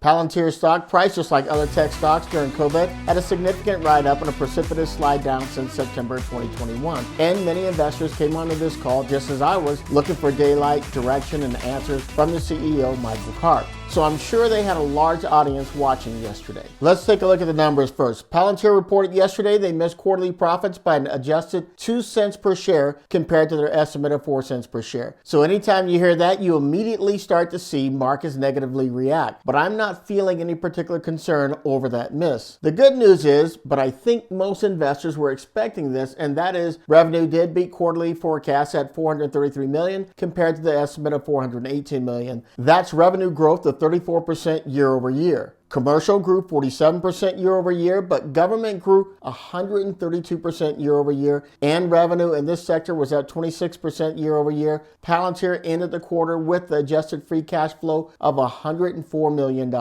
Palantir's stock price, just like other tech stocks during COVID, had a significant ride-up and a precipitous slide down since September 2021. And many investors came onto this call, just as I was, looking for daylight, direction, and answers from the CEO, Michael Karp. So I'm sure they had a large audience watching yesterday. Let's take a look at the numbers first. Palantir reported yesterday they missed quarterly profits by an adjusted 2 cents per share compared to their estimate of 4 cents per share. So anytime you hear that, you immediately start to see markets negatively react. But I'm not feeling any particular concern over that miss. The good news is, but I think most investors were expecting this, and that is revenue did beat quarterly forecasts at $433 million compared to the estimate of $418 million. That's revenue growth of 34% year over year. Commercial grew 47% year over year, but government grew 132% year over year, and revenue in this sector was at 26% year over year. Palantir ended the quarter with the adjusted free cash flow of $104 million.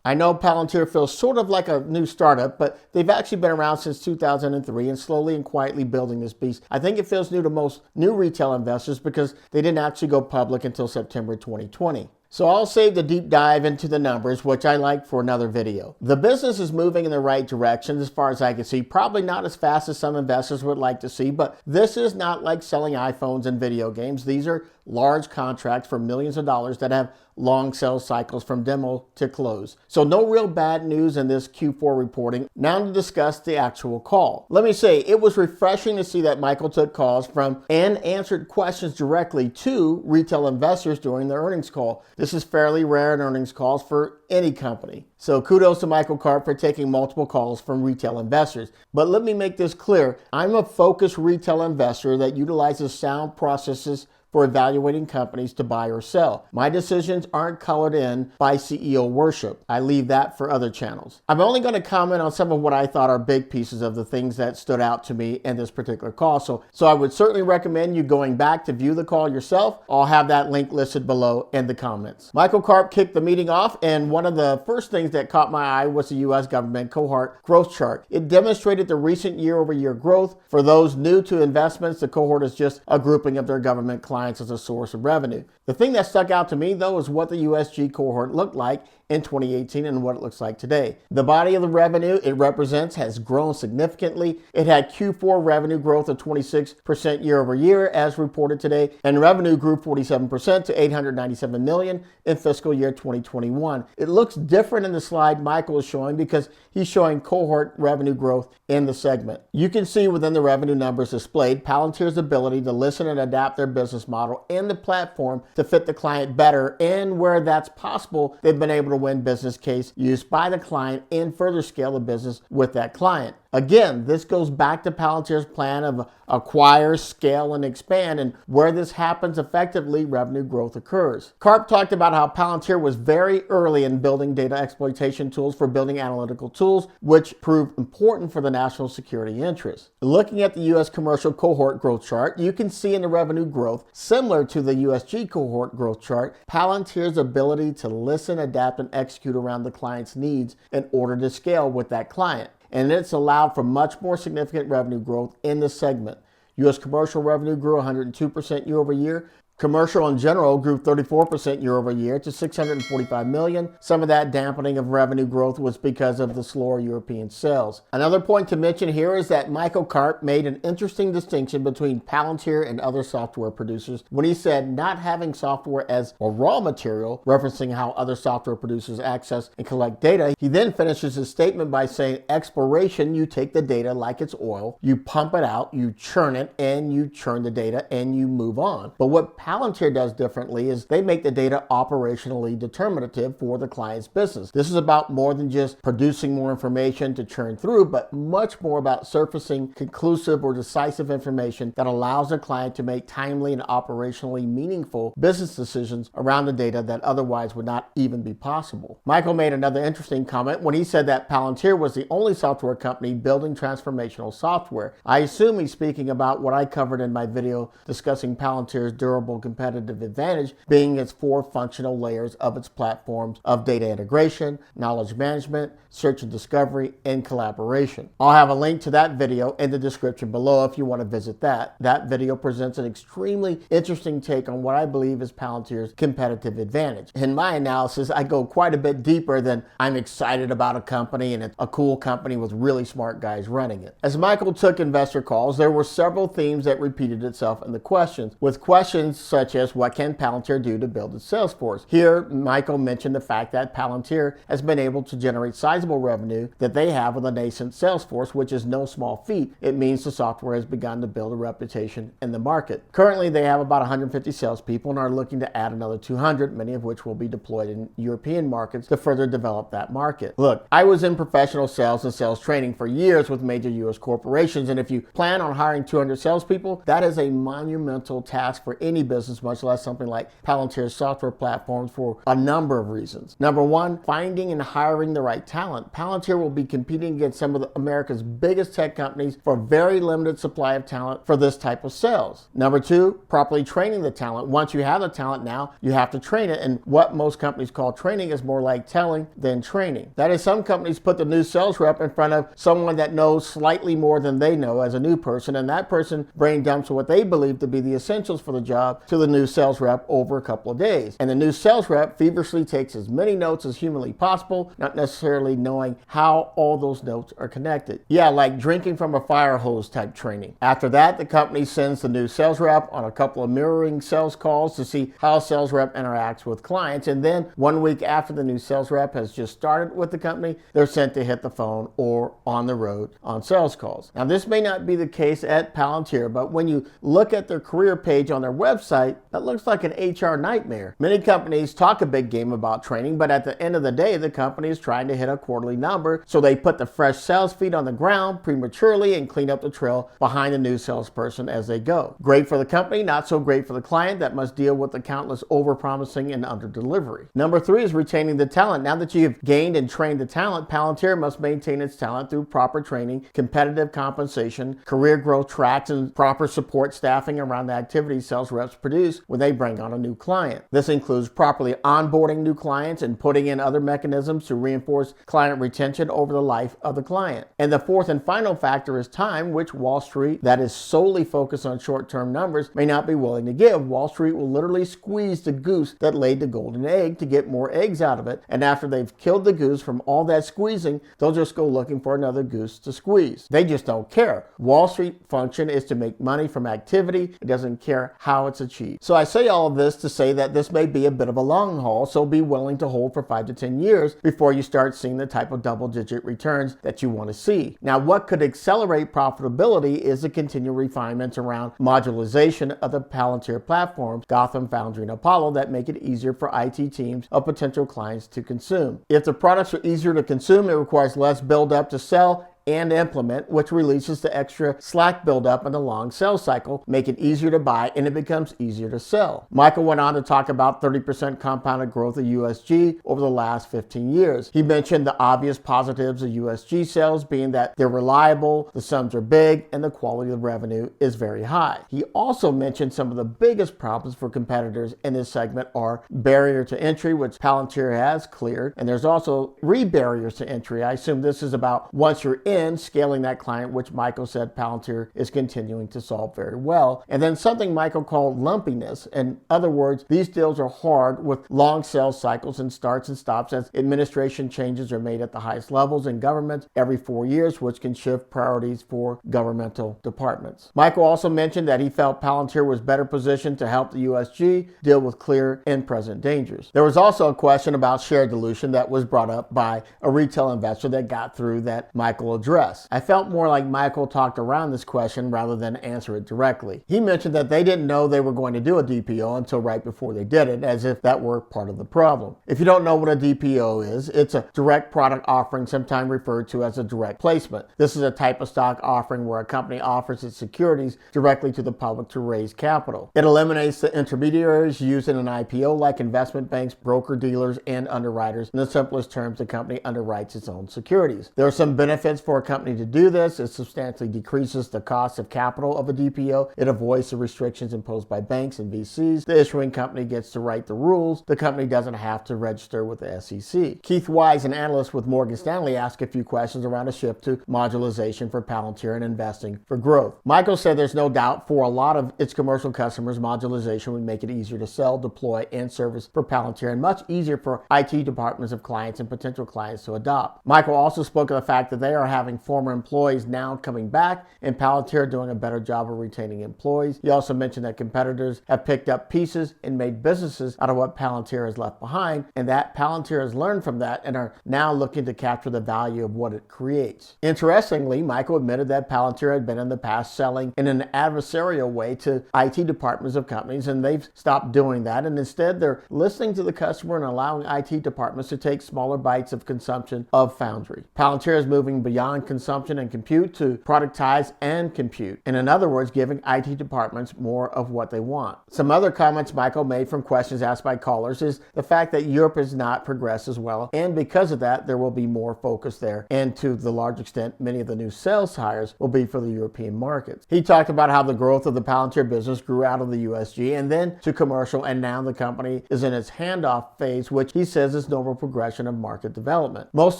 I know Palantir feels sort of like a new startup, but they've actually been around since 2003 and slowly and quietly building this beast. I think it feels new to most new retail investors because they didn't actually go public until September 2020. So I'll save the deep dive into the numbers, which I like, for another video. The business is moving in the right direction as far as I can see. Probably not as fast as some investors would like to see, but this is not like selling iPhones and video games. These are large contracts for millions of dollars that have long sales cycles from demo to close. So no real bad news in this Q4 reporting. Now to discuss the actual call. Let me say, it was refreshing to see that Michael took calls from and answered questions directly to retail investors during the earnings call. This is fairly rare in earnings calls for any company. So kudos to Michael Karp for taking multiple calls from retail investors. But let me make this clear. I'm a focused retail investor that utilizes sound processes for evaluating companies to buy or sell. My decisions aren't colored in by CEO worship. I leave that for other channels. I'm only going to comment on some of what I thought are big pieces of the things that stood out to me in this particular call. So I would certainly recommend you going back to view the call yourself. I'll have that link listed below in the comments. Michael Karp kicked the meeting off, and one of the first things that caught my eye was the U.S. government Cohort growth chart. It demonstrated the recent year-over-year growth. For those new to investments, the Cohort is just a grouping of their government clients as a source of revenue. The thing that stuck out to me, though, is what the USG cohort looked like in 2018 and what it looks like today. The body of the revenue it represents has grown significantly. It had Q4 revenue growth of 26% year over year as reported today, and revenue grew 47% to $897 million in fiscal year 2021. It looks different in the slide Michael is showing because he's showing cohort revenue growth in the segment. You can see within the revenue numbers displayed Palantir's ability to listen and adapt their business model and the platform to fit the client better, and where that's possible, they've been able to win business case used by the client and further scale the business with that client. Again, this goes back to Palantir's plan of acquire, scale, and expand, and where this happens effectively, revenue growth occurs. Karp talked about how Palantir was very early in building data exploitation tools for building analytical tools, which proved important for the national security interest. Looking at the U.S. commercial cohort growth chart, you can see in the revenue growth, similar to the USG cohort growth chart, Palantir's ability to listen, adapt, and execute around the client's needs in order to scale with that client. And it's allowed for much more significant revenue growth in this segment. U.S. commercial revenue grew 102% year over year. Commercial in general grew 34% year over year to $645 million. Some of that dampening of revenue growth was because of the slower European sales. Another point to mention here is that Michael Karp made an interesting distinction between Palantir and other software producers when he said not having software as a raw material, referencing how other software producers access and collect data. He then finishes his statement by saying exploration, you take the data like it's oil, you pump it out, you churn it, and you churn the data, and you move on. But what Palantir does differently is they make the data operationally determinative for the client's business. This is about more than just producing more information to churn through, but much more about surfacing conclusive or decisive information that allows the client to make timely and operationally meaningful business decisions around the data that otherwise would not even be possible. Michael made another interesting comment when he said that Palantir was the only software company building transformational software. I assume he's speaking about what I covered in my video discussing Palantir's durable notable competitive advantage being its 4 functional layers of its platforms of data integration, knowledge management, search and discovery, and collaboration. I'll have a link to that video in the description below if you want to visit that. That video presents an extremely interesting take on what I believe is Palantir's competitive advantage. In my analysis, I go quite a bit deeper than I'm excited about a company and it's a cool company with really smart guys running it. As Michael took investor calls, there were several themes that repeated itself in the questions, with questions such as what can Palantir do to build its sales force? Here, Michael mentioned the fact that Palantir has been able to generate sizable revenue that they have with a nascent sales force, which is no small feat. It means the software has begun to build a reputation in the market. Currently, they have about 150 salespeople and are looking to add another 200, many of which will be deployed in European markets to further develop that market. Look, I was in professional sales and sales training for years with major U.S. corporations, and if you plan on hiring 200 salespeople, that is a monumental task for any business, much less something like Palantir's software platforms, for a number of reasons. Number one, finding and hiring the right talent. Palantir will be competing against some of America's biggest tech companies for a very limited supply of talent for this type of sales. Number two, properly training the talent. Once you have the talent now, you have to train it, and what most companies call training is more like telling than training. That is, some companies put the new sales rep in front of someone that knows slightly more than they know as a new person, and that person brain dumps what they believe to be the essentials for the job to the new sales rep over a couple of days. And the new sales rep feverishly takes as many notes as humanly possible, not necessarily knowing how all those notes are connected. Yeah, like drinking from a fire hose type training. After that, the company sends the new sales rep on a couple of mirroring sales calls to see how sales rep interacts with clients, and then 1 week after the new sales rep has just started with the company, they're sent to hit the phone or on the road on sales calls. Now, this may not be the case at Palantir, but when you look at their career page on their website, that looks like an HR nightmare. Many companies talk a big game about training, but at the end of the day, the company is trying to hit a quarterly number, so they put the fresh sales feet on the ground prematurely and clean up the trail behind the new salesperson as they go. Great for the company, not so great for the client that must deal with the countless over-promising and under-delivery. Number three is retaining the talent. Now that you've gained and trained the talent, Palantir must maintain its talent through proper training, competitive compensation, career growth tracks, and proper support staffing around the activities sales reps produce when they bring on a new client. This includes properly onboarding new clients and putting in other mechanisms to reinforce client retention over the life of the client. And the fourth and final factor is time, which Wall Street, that is solely focused on short-term numbers, may not be willing to give. Wall Street will literally squeeze the goose that laid the golden egg to get more eggs out of it, and after they've killed the goose from all that squeezing, they'll just go looking for another goose to squeeze. They just don't care. Wall Street function is to make money from activity. It doesn't care how it's achieved. So I say all of this to say that this may be a bit of a long haul, so be willing to hold for 5 to 10 years before you start seeing the type of double-digit returns that you want to see. Now, what could accelerate profitability is the continual refinements around modularization of the Palantir platforms, Gotham, Foundry, and Apollo, that make it easier for IT teams of potential clients to consume. If the products are easier to consume, it requires less build-up to sell and implement, which releases the extra slack buildup in the long sales cycle, make it easier to buy, and it becomes easier to sell. Michael went on to talk about 30% compounded growth of USG over the last 15 years. He mentioned the obvious positives of USG sales being that they're reliable, the sums are big, and the quality of revenue is very high. He also mentioned some of the biggest problems for competitors in this segment are barrier to entry, which Palantir has cleared, and there's also barriers to entry. I assume this is about once you're in, scaling that client, which Michael said Palantir is continuing to solve very well. And then something Michael called lumpiness. In other words, these deals are hard with long sales cycles and starts and stops as administration changes are made at the highest levels in government every 4 years, which can shift priorities for governmental departments. Michael also mentioned that he felt Palantir was better positioned to help the USG deal with clear and present dangers. There was also a question about share dilution that was brought up by a retail investor that got through that Michael address. I felt more like Michael talked around this question rather than answer it directly. He mentioned that they didn't know they were going to do a DPO until right before they did it, as if that were part of the problem. If you don't know what a DPO is, it's a direct product offering, sometimes referred to as a direct placement. This is a type of stock offering where a company offers its securities directly to the public to raise capital. It eliminates the intermediaries used in an IPO like investment banks, broker-dealers, and underwriters. In the simplest terms, the company underwrites its own securities. There are some benefits for for a company to do this. It substantially decreases the cost of capital of a DPO. It avoids the restrictions imposed by banks and VCs. The issuing company gets to write the rules. The company doesn't have to register with the SEC. Keith Wise, an analyst with Morgan Stanley, asked a few questions around a shift to modularization for Palantir and investing for growth. Michael said there's no doubt for a lot of its commercial customers, modularization would make it easier to sell, deploy, and service for Palantir, and much easier for IT departments of clients and potential clients to adopt. Michael also spoke of the fact that they are having former employees now coming back, and Palantir doing a better job of retaining employees. He also mentioned that competitors have picked up pieces and made businesses out of what Palantir has left behind, and that Palantir has learned from that and are now looking to capture the value of what it creates. Interestingly, Michael admitted that Palantir had been in the past selling in an adversarial way to IT departments of companies, and they've stopped doing that, and instead they're listening to the customer and allowing IT departments to take smaller bites of consumption of Foundry. Palantir is moving beyond consumption and compute to productize and compute, and in other words, giving IT departments more of what they want. Some other comments Michael made from questions asked by callers is the fact that Europe has not progressed as well, and because of that, there will be more focus there, and to the large extent, many of the new sales hires will be for the European markets. He talked about how the growth of the Palantir business grew out of the USG and then to commercial, and now the company is in its handoff phase, which he says is normal progression of market development. Most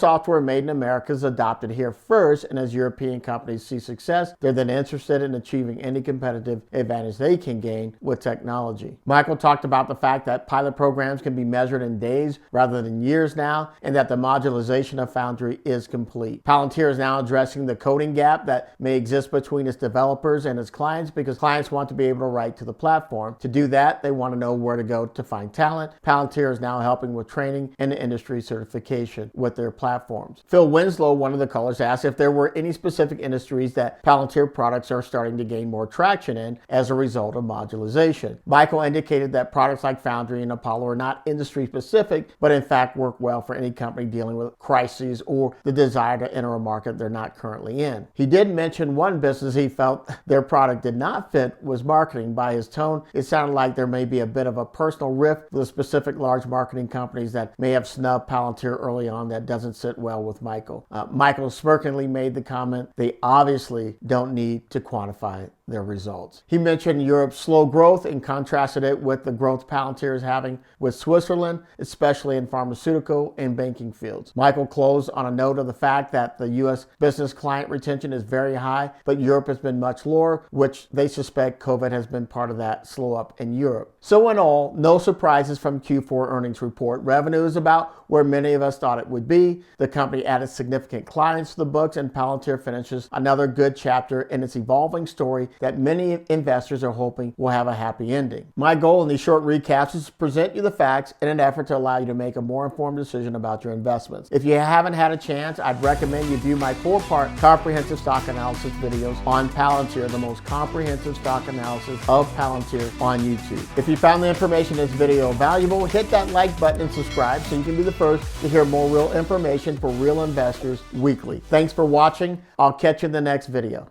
software made in America is adopted here first, and as European companies see success, they're then interested in achieving any competitive advantage they can gain with technology. Michael talked about the fact that pilot programs can be measured in days rather than years now, and that the modularization of Foundry is complete. Palantir is now addressing the coding gap that may exist between its developers and its clients, because clients want to be able to write to the platform. To do that, they want to know where to go to find talent. Palantir is now helping with training and industry certification with their platforms. Phil Winslow, one of the callers, asked if there were any specific industries that Palantir products are starting to gain more traction in as a result of modularization. Michael indicated that products like Foundry and Apollo are not industry specific, but in fact work well for any company dealing with crises or the desire to enter a market they're not currently in. He did mention one business he felt their product did not fit was marketing. By his tone, it sounded like there may be a bit of a personal rift with specific large marketing companies that may have snubbed Palantir early on that doesn't sit well with Michael. Michael smirkingly made the comment, they obviously don't need to quantify their results. He mentioned Europe's slow growth and contrasted it with the growth Palantir is having with Switzerland, especially in pharmaceutical and banking fields. Michael closed on a note of the fact that the U.S. business client retention is very high, but Europe has been much lower, which they suspect COVID has been part of that slow up in Europe. So in all, no surprises from Q4 earnings report. Revenue is about where many of us thought it would be. The company added significant clients to the books, and Palantir finishes another good chapter in its evolving story that many investors are hoping will have a happy ending. My goal in these short recaps is to present you the facts in an effort to allow you to make a more informed decision about your investments. If you haven't had a chance, I'd recommend you view my 4-part comprehensive stock analysis videos on Palantir, the most comprehensive stock analysis of Palantir on YouTube. If you found the information in this video valuable, hit that like button and subscribe so you can be the first to hear more real information for real investors weekly. Thanks for watching. I'll catch you in the next video.